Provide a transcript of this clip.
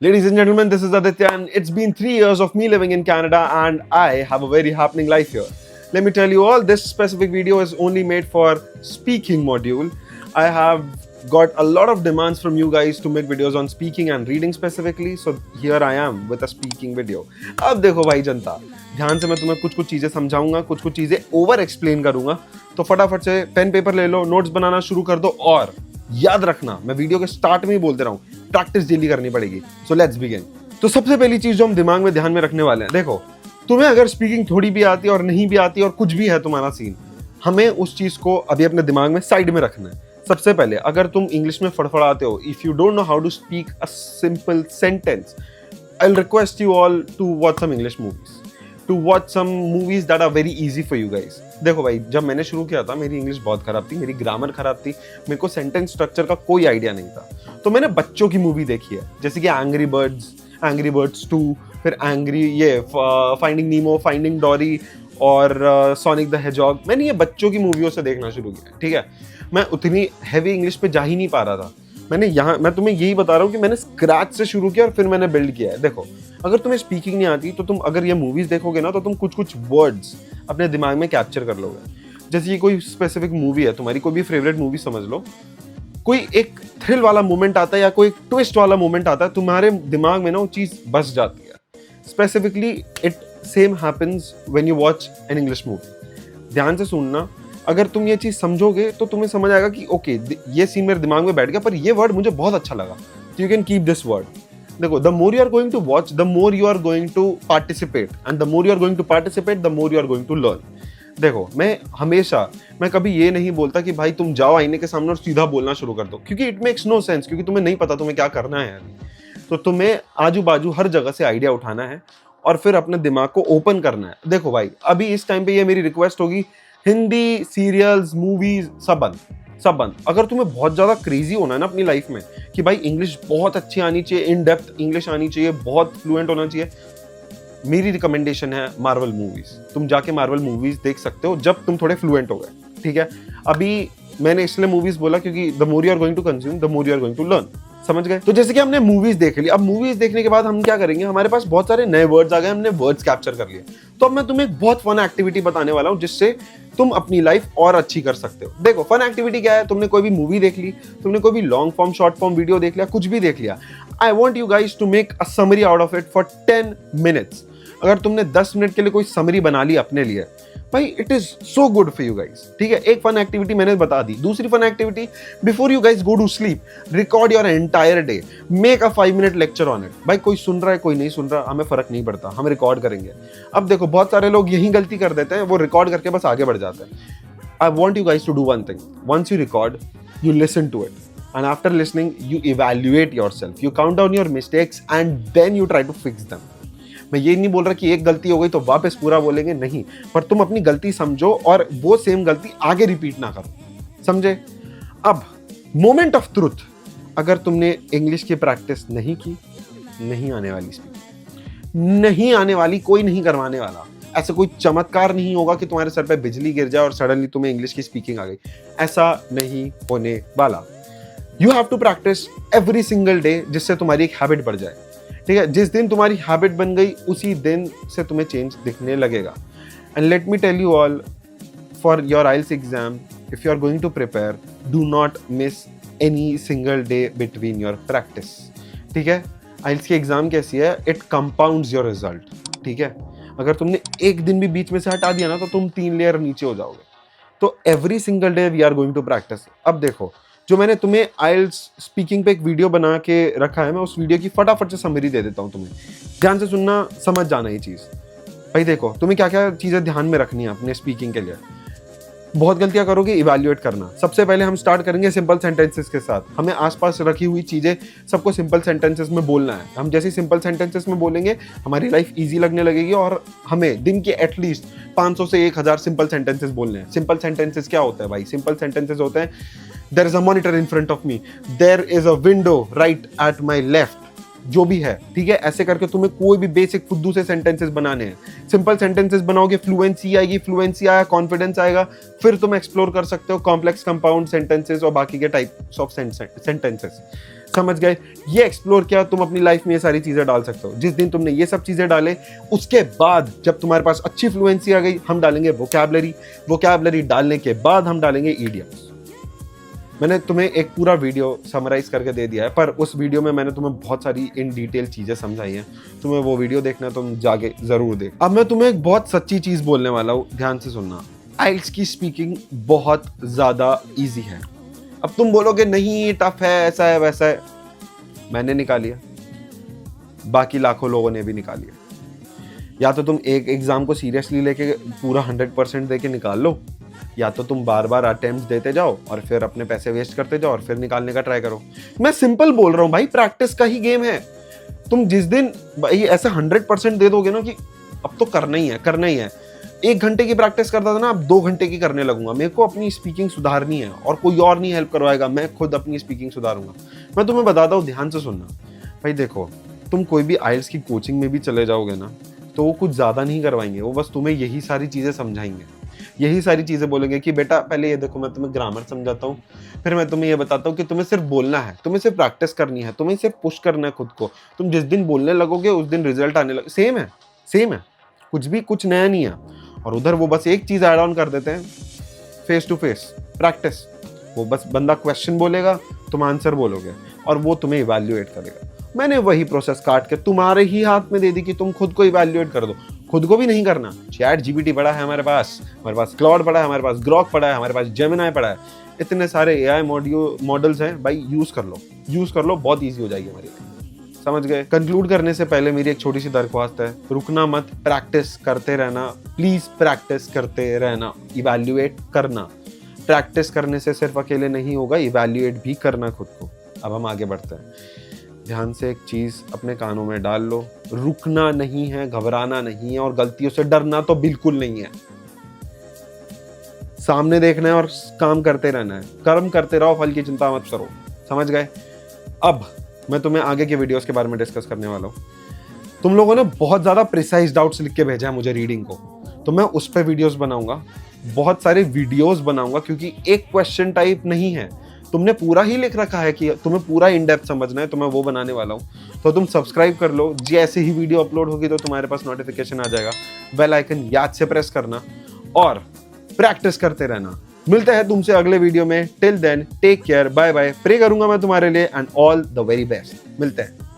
Ladies and gentlemen, this is Aditya, and it's been 3 years of me living in Canada, and I have a very happening life here. Let me tell you all, this specific video is only made for speaking module. I have got a lot of demands from you guys to make videos on speaking and reading specifically, so here I am with a speaking video. अब देखो भाई जनता, ध्यान से मैं तुम्हें कुछ कुछ चीजें समझाऊंगा, कुछ कुछ चीजें ओवर एक्सप्लेन करूंगा, तो फटाफट से पेन पेपर ले लो, नोट्स बनाना शुरू कर दो, और याद रखना मैं वीडियो के स्टार्ट में ही बोलते रहा हूँ, प्रैक्टिस डेली करनी पड़ेगी। So let's begin. तो सबसे पहली चीज जो हम दिमाग में ध्यान में रखने वाले हैं, देखो तुम्हें अगर स्पीकिंग थोड़ी भी आती है और नहीं भी आती है और कुछ भी है तुम्हारा सीन, हमें उस चीज को अभी अपने दिमाग में साइड में रखना है। सबसे पहले अगर तुम इंग्लिश में फड़फड़ाते हो, if you don't know how to speak a simple sentence, I will request you all to watch some English movies, to watch some movies that are very easy for you guys. देखो भाई, जब मैंने शुरू किया था मेरी English बहुत खराब थी, मेरी ग्रामर खराब थी, मेरे को सेंटेंस स्ट्रक्चर का कोई आइडिया नहीं था। तो मैंने बच्चों की मूवी देखी है, जैसे कि एंग्री बर्ड्स 2, फिर फाइंडिंग नीमो, फाइंडिंग डोरी और सोनिक द हेजॉग। मैंने ये बच्चों की मूवियों से देखना शुरू किया, ठीक है। मैं उतनी हैवी इंग्लिश पे जा ही नहीं पा रहा था। मैं तुम्हें यही बता रहा हूँ कि मैंने स्क्रैच से शुरू किया और फिर मैंने बिल्ड किया है। देखो, अगर तुम्हें स्पीकिंग नहीं आती तो तुम अगर ये मूवीज देखोगे ना, तो तुम कुछ कुछ वर्ड्स अपने दिमाग में कैप्चर कर लोगे। जैसे ये कोई स्पेसिफिक मूवी है, तुम्हारी कोई भी फेवरेट मूवी समझ लो, कोई एक थ्रिल वाला मोमेंट आता है या कोई ट्विस्ट वाला मोमेंट आता है, तुम्हारे दिमाग में ना वो चीज बस जाती है। Specifically it same happens when you watch an English movie. ध्यान से सुनना, अगर तुम ये चीज समझोगे तो तुम्हें समझ आएगा कि ओके, ये सीन मेरे दिमाग में बैठ गया, पर ये वर्ड मुझे बहुत अच्छा लगा, you can keep this word. देखो, the more you are going to watch, the more you are going to participate, and the more you are going to participate, the more you are going to learn. देखो, मैं कभी ये नहीं बोलता कि भाई तुम जाओ आईने के सामने और सीधा बोलना शुरू कर दो, क्योंकि इट मेक्स नो सेंस, क्योंकि तुम्हें नहीं पता तुम्हें क्या करना है। तो तुम्हें आजू बाजू हर जगह से आइडिया उठाना है और फिर अपने दिमाग को ओपन करना है। देखो भाई, अभी इस टाइम पे ये मेरी रिक्वेस्ट होगी, हिंदी सीरियल्स, मूवीज सब बंद। अगर तुम्हें बहुत ज्यादा क्रेजी होना है ना अपनी लाइफ में कि भाई इंग्लिश बहुत अच्छी आनी चाहिए, इन डेप्थ इंग्लिश आनी चाहिए, बहुत फ्लुएंट होना चाहिए, मेरी रिकमेंडेशन है मार्वल मूवीज। तुम जाके मार्वल मूवीज देख सकते हो जब तुम थोड़े फ्लुएंट हो गए, ठीक है। अभी मैंने इसलिए मूवीज बोला क्योंकि the more you are going to consume, the more you are going to learn. समझ गए? तो जैसे कि हमने मूवीज देख ली, अब मूवीज देखने के बाद हम क्या करेंगे, हमारे पास बहुत सारे नए वर्ड्स आ गए, हमने वर्ड्स कैप्चर कर लिए। तो अब मैं तुम्हें एक बहुत फन एक्टिविटी बताने वाला हूं जिससे तुम अपनी लाइफ और अच्छी कर सकते हो। देखो, फन एक्टिविटी क्या है, तुमने कोई भी मूवी देख ली, तुमने कोई भी long form, short form video देख लिया, कुछ भी देख लिया, I want you guys to make a summary out of it for 10 minutes. अगर तुमने 10 मिनट के लिए कोई समरी बना ली अपने लिए, भाई it is so good for you guys, ठीक है। एक फन एक्टिविटी मैंने बता दी। दूसरी fun activity, before you guys go to sleep, record your entire day, make a 5 minute lecture on it. भाई कोई सुन रहा है, कोई नहीं सुन रहा, हमें फर्क नहीं पड़ता, हम रिकॉर्ड करेंगे। अब देखो, बहुत सारे लोग यही गलती कर देते हैं, वो रिकॉर्ड करके बस आगे बढ़ जाते हैं। I want you guys to do one thing, once you record, you listen to it, and after listening you evaluate yourself, you count down your mistakes and then you try to fix them. मैं ये नहीं बोल रहा कि एक गलती हो गई तो वापस पूरा बोलेंगे, नहीं, पर तुम अपनी गलती समझो और वो सेम गलती आगे रिपीट ना करो, समझे। अब मोमेंट ऑफ ट्रुथ, अगर तुमने इंग्लिश की प्रैक्टिस नहीं की, नहीं आने वाली स्पीकिंग, नहीं आने वाली, कोई नहीं करवाने वाला। ऐसा कोई चमत्कार नहीं होगा कि तुम्हारे सर पे बिजली गिर जाए और सडनली तुम्हें इंग्लिश की स्पीकिंग आ गई, ऐसा नहीं होने वाला। You have to practise every single day, जिससे तुम्हारी एक हैबिट बढ़ जाए, ठीक है। जिस दिन तुम्हारी हैबिट बन गई, उसी दिन से तुम्हें चेंज दिखने लगेगा। And let me tell you all, for your IELTS exam, if you are going to prepare, do not miss any single day between your practice, ठीक है। आइल्स की एग्जाम कैसी है, इट कंपाउंड्स योर रिजल्ट, ठीक है। अगर तुमने एक दिन भी बीच में से हटा दिया ना, तो तुम 3 लेयर नीचे हो जाओगे। तो every single day we are going to practise. अब देखो, जो मैंने तुम्हें आइल्स स्पीकिंग पे एक वीडियो बना के रखा है, मैं उस वीडियो की फटाफट से समरी दे देता हूँ तुम्हें, ध्यान से सुनना, समझ जाना ये चीज़। भाई देखो, तुम्हें क्या क्या चीज़ें ध्यान में रखनी है अपने स्पीकिंग के लिए। बहुत गलतियां करोगे, इवैल्यूएट करना। सबसे पहले हम स्टार्ट करेंगे सिंपल सेंटेंसेस के साथ। हमें आसपास रखी हुई चीज़ें सबको सिंपल सेंटेंसेस में बोलना है। हम जैसे सिंपल सेंटेंसेस में बोलेंगे, हमारी लाइफ ईजी लगने लगेगी और हमें दिन के एटलीस्ट 500 से 1000 सिंपल सेंटेंसेस बोलने हैं। सिंपल सेंटेंसेस क्या होता है भाई? सिंपल सेंटेंसेस होते हैं, there is a monitor in front of me, there is a window right at my left, जो भी है, ठीक है। ऐसे करके तुम्हें कोई भी बेसिक फुद्दू से सेंटेंसेस बनाने हैं। सिंपल सेंटेंसेस बनाओगे, फ्लुएंसी आएगी, फ्लुएंसी आया, कॉन्फिडेंस आएगा, फिर तुम एक्सप्लोर कर सकते हो कॉम्प्लेक्स कंपाउंड सेंटेंसेस और बाकी के टाइप्स ऑफ सेंटेंसेस। समझ गए? ये एक्सप्लोर किया, तुम अपनी लाइफ में ये सारी चीजें डाल सकते हो। जिस दिन तुमने ये सब चीजें डाले, उसके बाद जब तुम्हारे पास अच्छी फ्लुएंसी आ गई, हम डालेंगे वोकैबलरी डालने के बाद हम डालेंगे इडियम्स। मैंने तुम्हें एक पूरा वीडियो समराइज करके दे दिया है, पर उस वीडियो में मैंने तुम्हें बहुत सारी इन डिटेल चीजें समझाई हैं। तुम्हें वो वीडियो देखना है, तुम जाके जरूर देख। अब मैं तुम्हें एक बहुत सच्ची चीज बोलने वाला हूँ, ध्यान से सुनना। आइल्स की स्पीकिंग बहुत ज्यादा इजी है। अब तुम बोलोगे नहीं टफ है, ऐसा है वैसा है। मैंने निकाली है, बाकी लाखों लोगों ने भी निकाली है। या तो तुम एक एग्जाम को सीरियसली लेके पूरा 100% देके निकाल लो, या तो तुम बार बार अटेम्प्ट देते जाओ और फिर अपने पैसे वेस्ट करते जाओ और फिर निकालने का ट्राई करो। मैं सिंपल बोल रहा हूँ भाई, प्रैक्टिस का ही गेम है। तुम जिस दिन भाई ऐसे 100% दे दोगे ना कि अब तो करना ही है। 1 घंटे की प्रैक्टिस करता था ना, अब 2 घंटे की करने लगूंगा। मेरे को अपनी स्पीकिंग सुधारनी है और कोई और नहीं हेल्प करवाएगा, मैं खुद अपनी स्पीकिंग सुधारूंगा। मैं तुम्हें बताता हूँ, ध्यान से सुनना भाई। देखो, तुम कोई भी आइल्स की कोचिंग में भी चले जाओगे ना, तो वो कुछ ज्यादा नहीं करवाएंगे। वो बस तुम्हें यही सारी चीजें समझाएंगे, यही सारी चीजें बोलेंगे कि बेटा पहले ये देखो, मैं तुम्हें ग्रामर समझाता हूँ, फिर मैं तुम्हें ये बताता हूँ कि तुम्हें सिर्फ बोलना है, तुम्हें सिर्फ प्रैक्टिस करनी है, तुम्हें सिर्फ पुश करना है खुद को। तुम जिस दिन बोलने लगोगे उस दिन रिजल्ट आने लगे। सेम है, कुछ नया नहीं है। और उधर वो बस एक चीज ऐड ऑन कर देते हैं, फेस टू फेस प्रैक्टिस। वो बस बंदा क्वेश्चन बोलेगा, तुम आंसर बोलोगे और वो तुम्हें इवैल्यूएट करेगा। मैंने वही प्रोसेस काट के तुम्हारे ही हाथ में दे दी कि तुम खुद को इवैल्यूएट कर दो। खुद को भी नहीं करना, चैट जीपीटी पड़ा है हमारे पास क्लाउड पड़ा है, हमारे पास ग्रॉक पड़ा है, हमारे पास जेमिनाई पड़ा है। इतने सारे एआई मॉडल्स हैं भाई, यूज कर लो, बहुत ईजी हो जाएगी हमारी। समझ गए? कंक्लूड करने से पहले मेरी एक छोटी सी दरख्वास्त है, रुकना मत, प्रैक्टिस करते रहना। प्लीज प्रैक्टिस करते रहना, इवैल्यूएट करना। प्रैक्टिस करने से सिर्फ अकेले नहीं होगा, इवैल्यूएट भी करना खुद को। अब हम आगे बढ़ते हैं। ध्यान से एक चीज अपने कानों में डाल लो, रुकना नहीं है, घबराना नहीं है और गलतियों से डरना तो बिल्कुल नहीं है। सामने देखना है और काम करते रहना है। कर्म करते रहो, फल की चिंता मत करो। समझ गए? अब मैं तुम्हें आगे के वीडियोस के बारे में डिस्कस करने वाला हूँ। तुम लोगों ने बहुत ज़्यादा प्रिसाइज डाउट्स लिख के भेजा है मुझे रीडिंग को, तो मैं उस पर वीडियोस बनाऊंगा, बहुत सारे वीडियोस बनाऊंगा, क्योंकि एक क्वेश्चन टाइप नहीं है। तुमने पूरा ही लिख रखा है कि तुम्हें पूरा इन डेप्थ समझना है, तो मैं वो बनाने वाला हूँ। तो तुम सब्सक्राइब कर लो, जैसे ही वीडियो अपलोड होगी तो तुम्हारे पास नोटिफिकेशन आ जाएगा। बेल आइकन याद से प्रेस करना और प्रैक्टिस करते रहना। मिलते हैं तुमसे अगले वीडियो में। Till then take care, bye bye. Pray करूंगा मैं तुम्हारे लिए and all the very best. मिलते हैं।